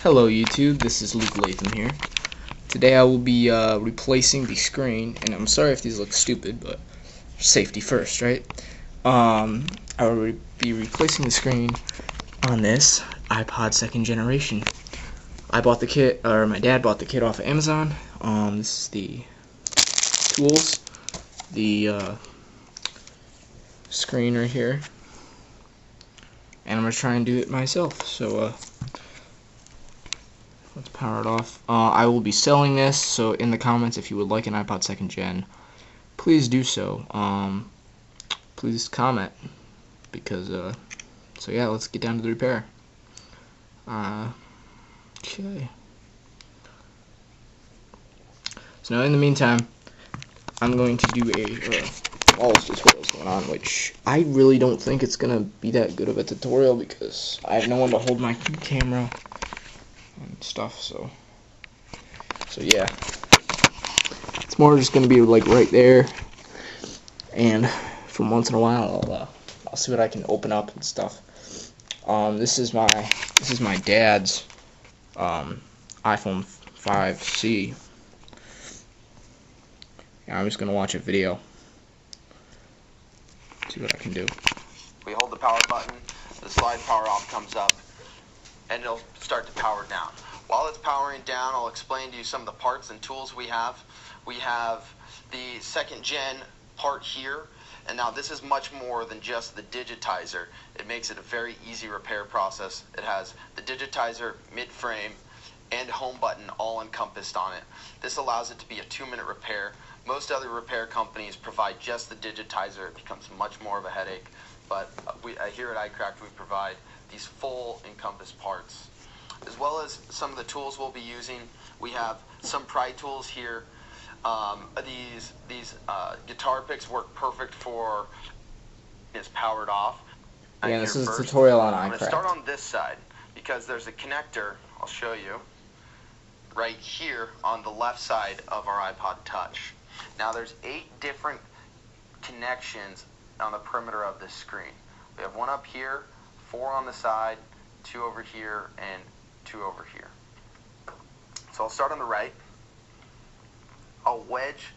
Hello YouTube, this is Luke Latham here. Today I will be replacing the screen, and I'm sorry if these look stupid, but safety first, right? I will be replacing the screen on this Ipod 2nd generation. I bought the kit, or my dad bought the kit off of Amazon. This is the tools, the screen right here, and I'm gonna try and do it myself. So let's power it off. I will be selling this, so in the comments, if you would like an Ipod 2nd gen, please do so. Please comment, because so yeah, let's get down to the repair. Okay. So now, in the meantime, I'm going to do all this tutorials going on, which I really don't think it's gonna be that good of a tutorial because I have no one to hold my camera and stuff. So yeah, it's more just gonna be like right there, and from once in a while I'll see what I can open up and stuff. This is my dad's iPhone 5C. And I'm just gonna watch a video, see what I can do. We hold the power button, the slide power off comes up, and it'll start to power down. While it's powering down, I'll explain to you some of the parts and tools we have. We have the 2nd gen part here, and now this is much more than just the digitizer. It makes it a very easy repair process. It has the digitizer, mid-frame, and home button all encompassed on it. This allows it to be a 2-minute repair. Most other repair companies provide just the digitizer. It becomes much more of a headache, but here at iCracked we provide these full encompassed parts. As well as some of the tools we'll be using, we have some pry tools here. These guitar picks work perfect for it's powered off. Yeah, this is a tutorial on iCracked. I'm going to start on this side because there's a connector, I'll show you, right here on the left side of our iPod Touch. Now there's 8 different connections on the perimeter of this screen. We have 1 up here, 4 on the side, 2 over here, and 2 over here. So I'll start on the right. I'll wedge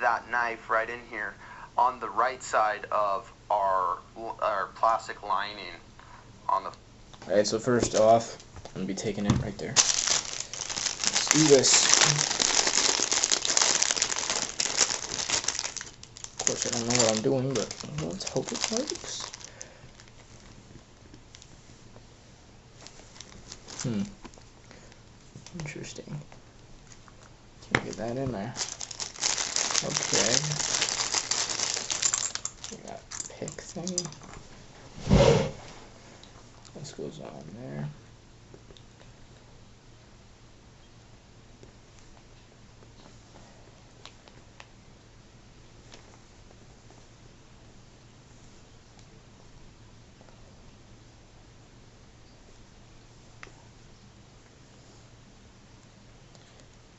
that knife right in here on the right side of our plastic lining on the... Alright, so first off, I'm going to be taking it right there. Let's do this. Of course, I don't know what I'm doing, but let's hope it works. Interesting. Can't get that in there. Okay. We got pick thingy. This goes on there.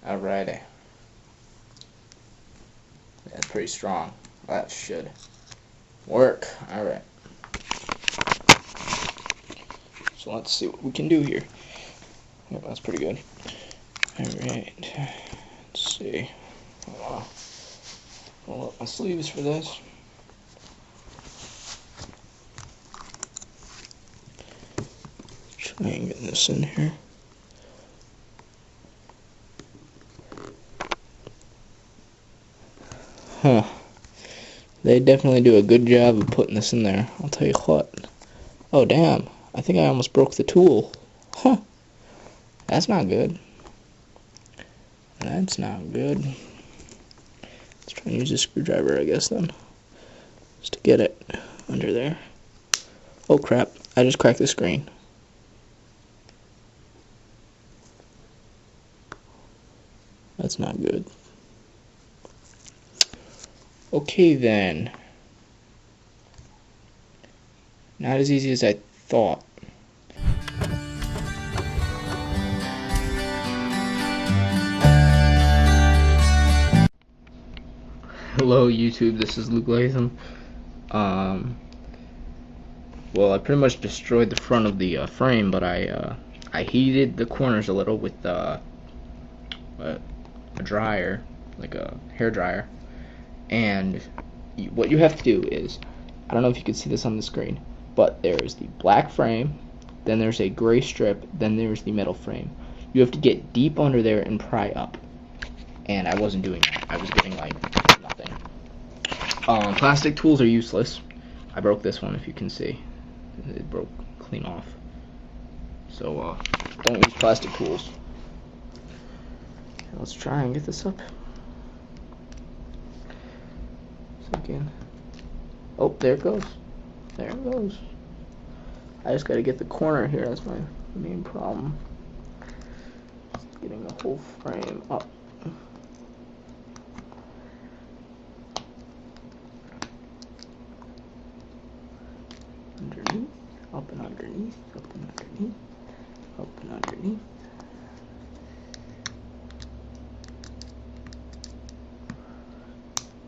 Alrighty. That's pretty strong. That should work. Alright. So let's see what we can do here. Yep, that's pretty good. Alright. Let's see. Roll up my sleeves for this. Try and get this in here. Huh. They definitely do a good job of putting this in there. I'll tell you what. Oh, damn. I think I almost broke the tool. Huh. That's not good. That's not good. Let's try and use a screwdriver, I guess, then. Just to get it under there. Oh, crap. I just cracked the screen. That's not good. Okay then. Not as easy as I thought. Hello YouTube, this is Luke Latham. Well, I pretty much destroyed the front of the frame, but I I heated the corners a little with a dryer, like a hair dryer, and what you have to do is, I don't know if you can see this on the screen, but there's the black frame, then there's a gray strip, then there's the metal frame. You have to get deep under there and pry up, and I wasn't doing that. I was getting like nothing. Plastic tools are useless. I broke this one, if you can see. It broke clean off. So don't use plastic tools. Let's try and get this up. So again, oh, there it goes. There it goes. I just gotta get the corner here. That's my main problem. Just getting the whole frame up. Underneath, up and underneath, up and underneath, up and underneath.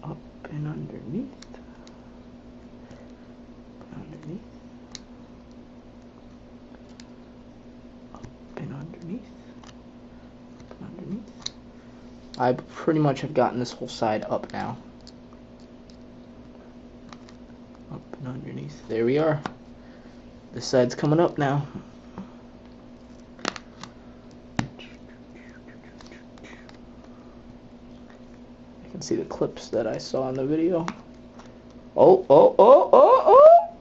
Up and underneath. Underneath. Up and underneath. Up and underneath. I pretty much have gotten this whole side up now. Up and underneath. There we are. This side's coming up now. You can see the clips that I saw in the video. Oh, oh, oh, oh, oh!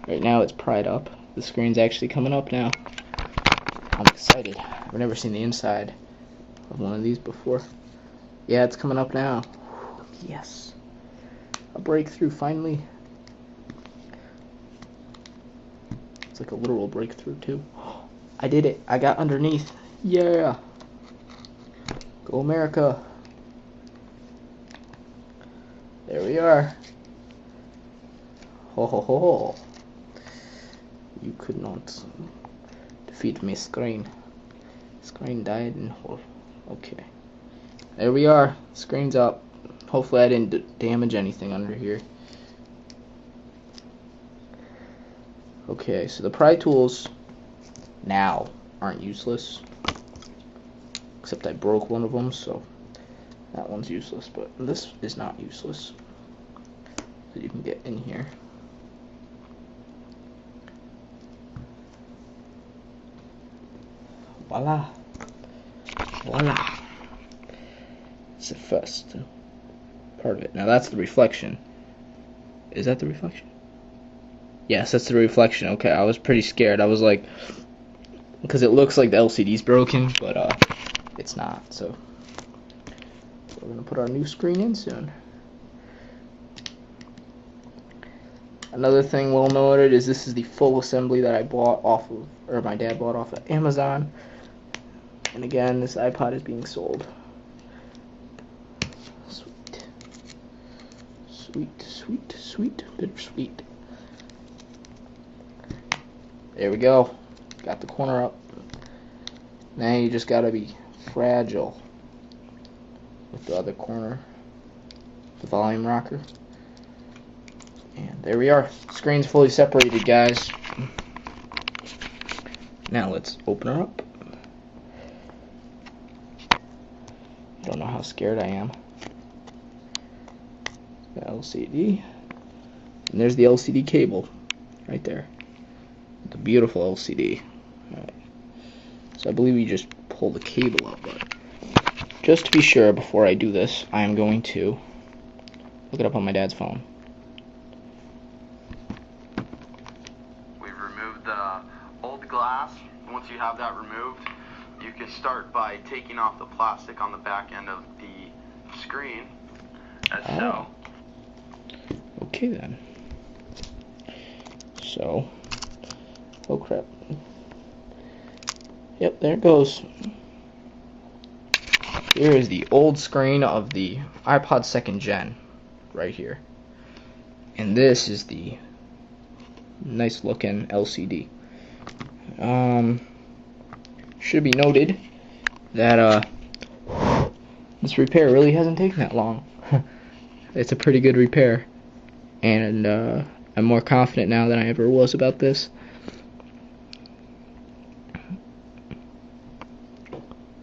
Right now it's pried up. The screen's actually coming up now. I'm excited. I've never seen the inside of one of these before. Yeah, it's coming up now. Yes. A breakthrough finally. It's like a literal breakthrough too. I did it. I got underneath. Yeah. Go America. There we are. Ho ho ho. You could not defeat me, screen. Screen died in hole. Okay. There we are. Screen's up. Hopefully I didn't damage anything under here. Okay, so the pry tools now aren't useless. Except I broke one of them, so that one's useless. But this is not useless. So you can get in here. Voila. Voila. It's the first part of it. Now that's the reflection. Is that the reflection? Yes, that's the reflection. Okay, I was pretty scared. I was like, because it looks like the LCD's broken, but it's not. So we're gonna put our new screen in soon. Another thing well noted is this is the full assembly that I bought off of, or my dad bought off of Amazon. And again, this iPod is being sold. Sweet. Sweet, sweet, sweet, bittersweet. There we go. Got the corner up. Now you just gotta be fragile with the other corner. The volume rocker. And there we are. Screen's fully separated, guys. Now let's open her up. I don't know how scared I am. The LCD. And there's the LCD cable right there. The beautiful LCD. Alright. So I believe you just pull the cable up, but just to be sure before I do this, I am going to look it up on my dad's phone. We've removed the old glass. Once you have that removed, you can start by taking off the plastic on the back end of the screen, as so. Okay then. So, oh crap. Yep, there it goes. Here is the old screen of the iPod 2nd Gen, right here. And this is the nice looking LCD. Should be noted that this repair really hasn't taken that long. it's a pretty good repair, and I'm more confident now than I ever was about this.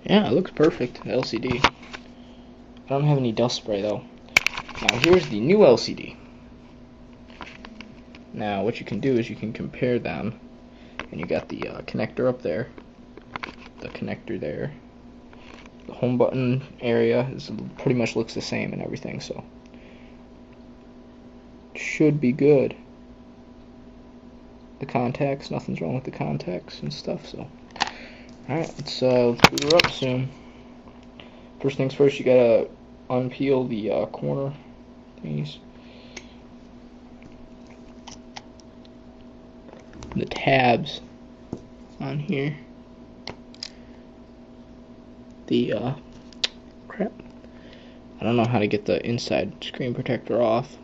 Yeah, it looks perfect, LCD. I don't have any dust spray though. Now here's the new LCD. Now what you can do is you can compare them, and you got the connector up there, the connector there. The home button area pretty much looks the same and everything, so it should be good. The contacts, nothing's wrong with the contacts and stuff, so. Alright, let's boot her up soon. First things first, you gotta unpeel the corner thingies. The tabs on here. The crap. I don't know how to get the inside screen protector off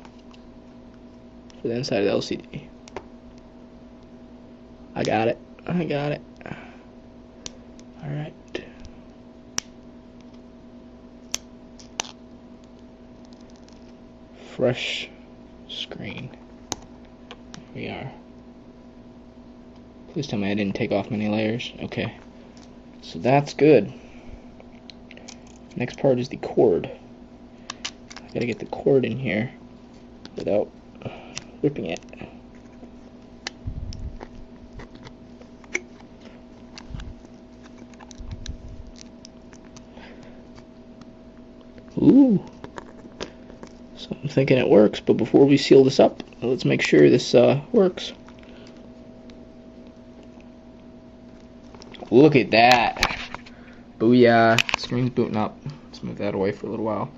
for the inside of the LCD. I got it. Alright. Fresh screen. Here we are. Please tell me I didn't take off many layers. Okay. So that's good. Next part is the cord. I gotta get the cord in here without ripping it. Ooh. So I'm thinking it works, but before we seal this up, let's make sure this works. Look at that. Booyah. Screen's booting up. Let's move that away for a little while,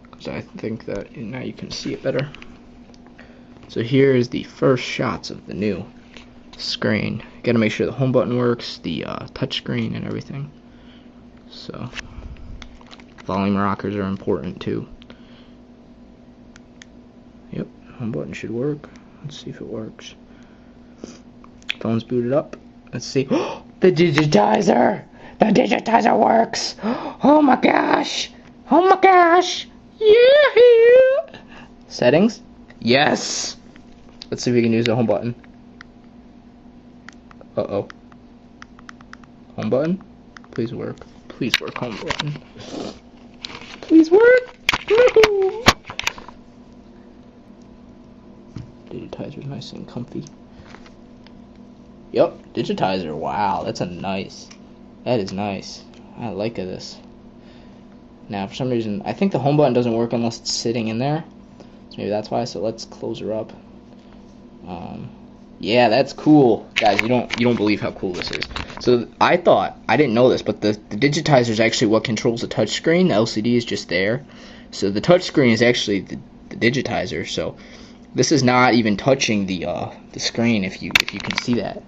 because I think that now you can see it better. So here is the first shots of the new screen. Gotta make sure the home button works, the touch screen and everything. So volume rockers are important too. Yep, home button should work. Let's see if it works. Phone's booted up. Let's see. The digitizer! The digitizer works! Oh my gosh! Oh my gosh! Yeah! Settings? Yes! Let's see if we can use the home button. Uh-oh. Home button? Please work. Please work, home button. Please work! No! Digitizer's nice and comfy. Yep, digitizer. Wow, that's a nice. That is nice. I like this. Now, for some reason, I think the home button doesn't work unless it's sitting in there. So maybe that's why. So let's close her up. Yeah, that's cool, guys. You don't believe how cool this is. So I didn't know this, but the digitizer is actually what controls the touch screen. The LCD is just there. So the touch screen is actually the digitizer. So this is not even touching the screen. If you can see that.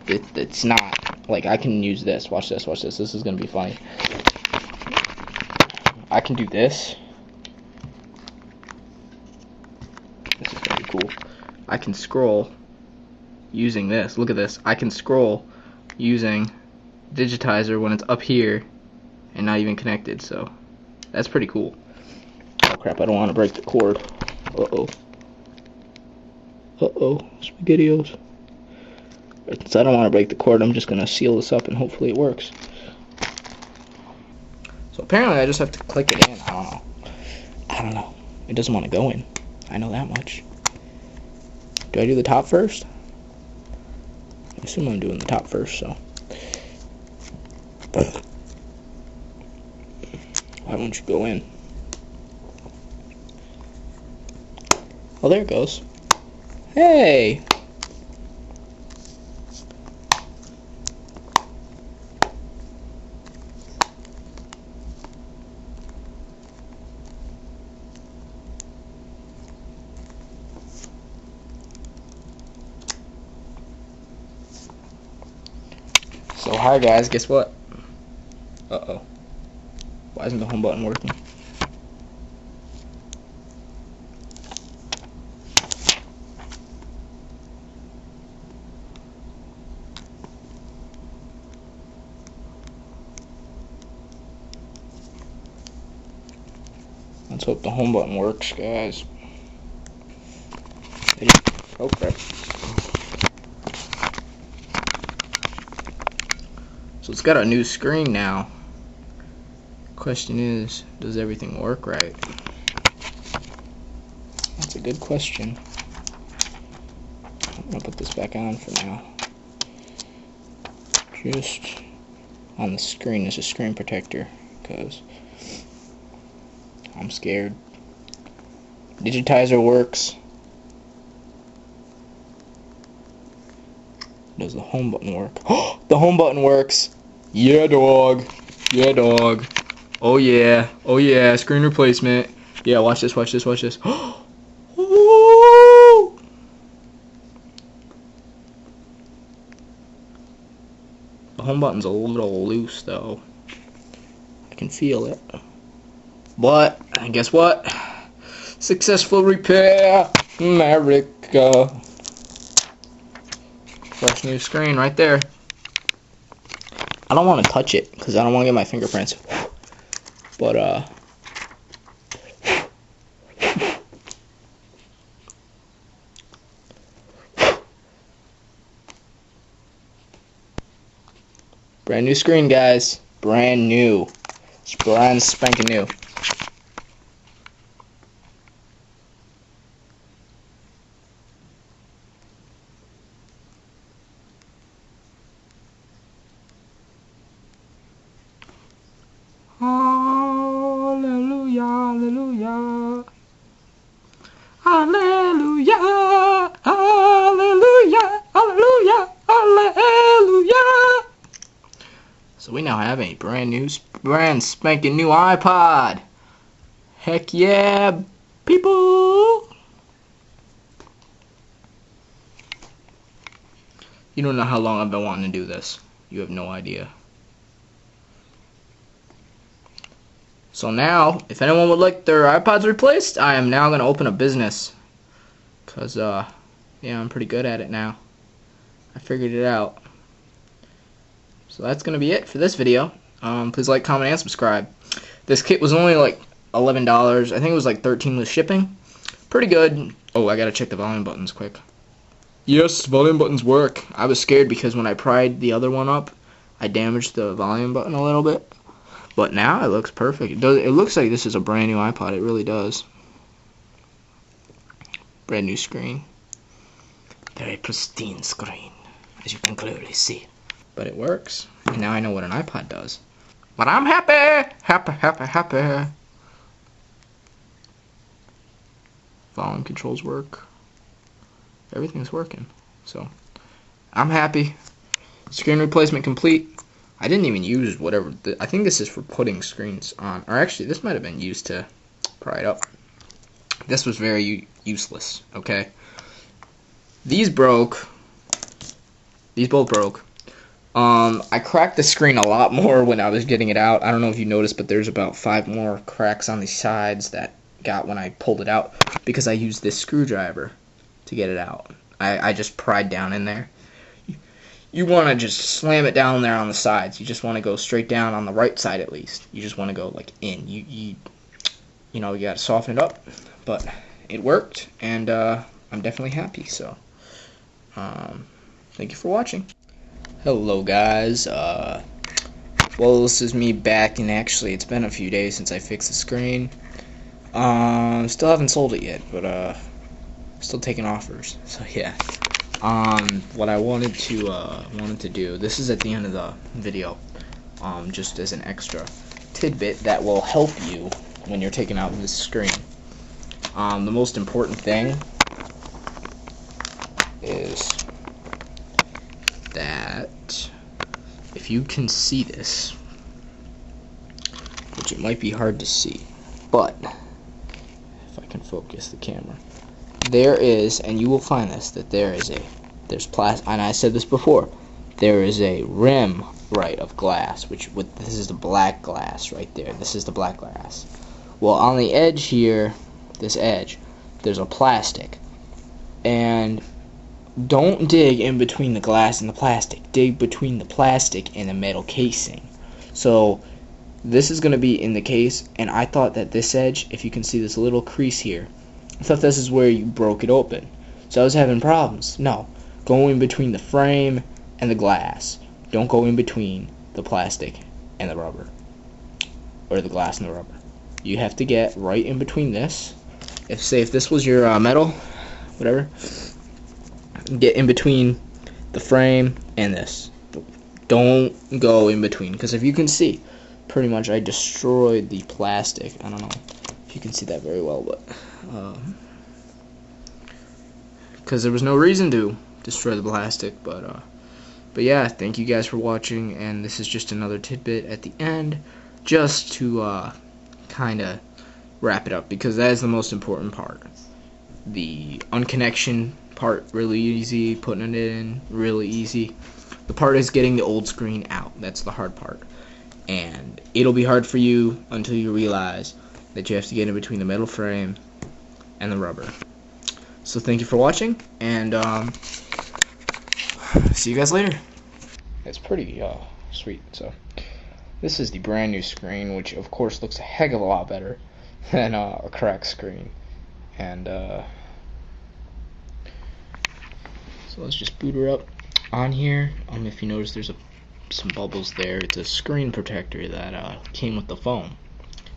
It's not. Like, I can use this. Watch this. This is gonna be funny. I can do this. This is very cool. I can scroll using this. Look at this. I can scroll using digitizer when it's up here and not even connected. So that's pretty cool. Oh crap! I don't want to break the cord. Uh-oh. SpaghettiOs. Since I don't want to break the cord, I'm just going to seal this up and hopefully it works. So apparently I just have to click it in. I don't know. It doesn't want to go in. I know that much. Do I do the top first? I assume I'm doing the top first, so. Why won't you go in? Oh, there it goes. Hey! So hi guys, guess what? Uh-oh. Why isn't the home button working? Let's hope the home button works, guys. Oh, crap. So it's got a new screen now. Question is, does everything work right? That's a good question. I'm gonna put this back on for now. Just on the screen is a screen protector, because I'm scared. Digitizer works. Does the home button work? Oh, the home button works! Yeah, dog. Yeah, dog. Oh yeah. Oh yeah. Screen replacement. Yeah, watch this, watch this, watch this. Ooh. The home button's a little loose though. I can feel it. But, guess what? Successful repair, America. Fresh new screen right there. I don't want to touch it because I don't want to get my fingerprints. But brand new screen, guys. Brand new. It's brand spanking new. Hallelujah, hallelujah. Hallelujah, hallelujah, hallelujah, hallelujah. So we now have a brand new, brand spanking new iPod. Heck yeah, people. You don't know how long I've been wanting to do this. You have no idea. So now, if anyone would like their iPods replaced, I am now going to open a business. Because, yeah, I'm pretty good at it now. I figured it out. So that's going to be it for this video. Please like, comment, and subscribe. This kit was only like $11. I think it was like $13 with shipping. Pretty good. Oh, I got to check the volume buttons quick. Yes, volume buttons work. I was scared because when I pried the other one up, I damaged the volume button a little bit. But now it looks perfect. It looks like this is a brand new iPod. It really does. Brand new screen. Very pristine screen, as you can clearly see. But it works. And now I know what an iPod does. But I'm happy! Happy, happy, happy. Volume controls work. Everything's working. So, I'm happy. Screen replacement complete. I didn't even use whatever. I think this is for putting screens on. Or actually, this might have been used to pry it up. This was very useless, okay? These broke. These both broke. I cracked the screen a lot more when I was getting it out. I don't know if you noticed, but there's about 5 more cracks on the sides that got when I pulled it out. Because I used this screwdriver to get it out. I just pried down in there. You want to just slam it down there on the sides. You just want to go straight down on the right side at least. You just want to go like in. You know, you got to soften it up. But it worked, and I'm definitely happy. So, thank you for watching. Hello, guys. Well, this is me back, and actually, it's been a few days since I fixed the screen. Still haven't sold it yet, but still taking offers. So yeah. What I wanted to do, this is at the end of the video, just as an extra tidbit that will help you when you're taking out this screen. The most important thing is that if you can see this, which it might be hard to see, but if I can focus the camera, there is, and you will find this, that there's plastic, and I said this before, there is a rim, right, of glass, this is the black glass right there. This is the black glass. Well, on the edge here, this edge, there's a plastic. And don't dig in between the glass and the plastic. Dig between the plastic and the metal casing. So this is going to be in the case, and I thought that this edge, if you can see this little crease here, I thought this is where you broke it open. So I was having problems. No, go in between the frame and the glass. Don't go in between the plastic and the rubber, or the glass and the rubber. You have to get right in between this. If this was your metal, whatever, get in between the frame and this. Don't go in between, because if you can see, pretty much I destroyed the plastic. I don't know if you can see that very well, but because there was no reason to destroy the plastic. But yeah, thank you guys for watching, and this is just another tidbit at the end, just to kind of wrap it up, because that is the most important part. The unconnection part, really easy. Putting it in, really easy. The part is getting the old screen out. That's the hard part. And it'll be hard for you until you realize that you have to get in between the metal frame and the rubber. So thank you for watching, and see you guys later. It's pretty sweet. So this is the brand new screen, which of course looks a heck of a lot better than a cracked screen. And so let's just boot her up on here. If you notice, there's some bubbles there. It's a screen protector that came with the phone.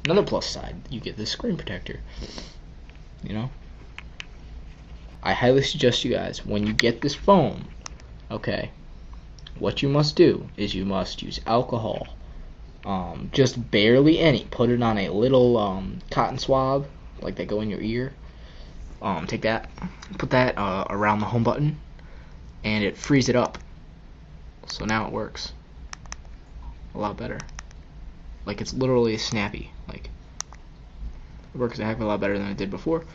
Another plus side, you get this screen protector. You know, I highly suggest you guys, when you get this phone, okay, what you must do is you must use alcohol, just barely any. Put it on a little cotton swab, like they go in your ear. Take that, put that around the home button, and it frees it up. So now it works a lot better. Like, it's literally snappy. Like, it works a heck of a lot better than it did before.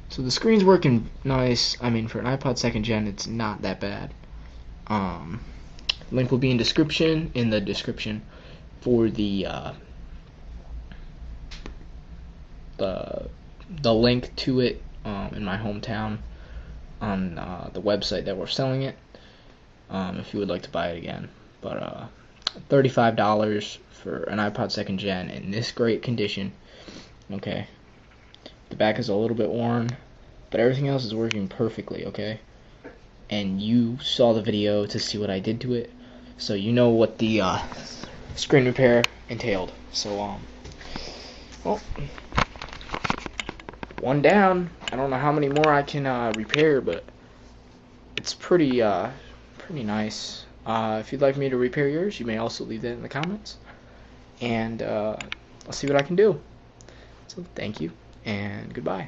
So the screen's working nice. I mean, for an iPod 2nd gen, it's not that bad. Link will be in the description for the link to it in my hometown on the website that we're selling it, if you would like to buy it again. But $35 for an iPod 2nd gen in this great condition. Okay, the back is a little bit worn, but everything else is working perfectly. Okay, and you saw the video to see what I did to it, so you know what the screen repair entailed. So well, one down. I don't know how many more I can repair, but it's pretty nice. If you'd like me to repair yours, you may also leave that in the comments, and I'll see what I can do. So thank you, and goodbye.